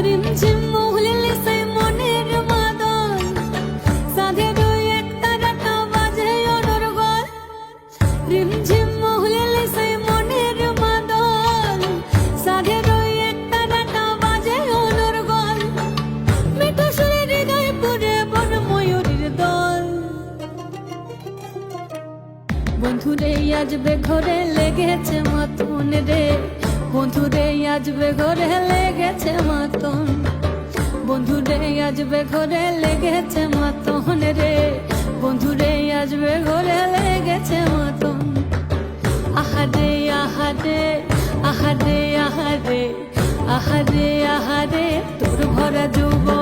রিমঝিম মহুলিলে সে মনের মাদল সাধে দুই এক তারাটা বাজে অনর্গল রিমঝিম মহুলিলে সে মনের মাদল সাধে দুই এক তারাটা বাজে অনর্গল মিঠু সুরে হৃদয় পুরে বন ময়ূরীর দল বন্ধুরে আসবে ঘরে লেগেছে মতন রে বন্ধুরে আসবে ঘরে লেগেছে মতন বন্ধুরে আসবে ঘরে লেগেছে মতন রে বন্ধুরে আসবে ঘরে লেগেছে মতন আহারে আহারে আহারে আহারে আহারে আহারে তোর ভরা যৌবন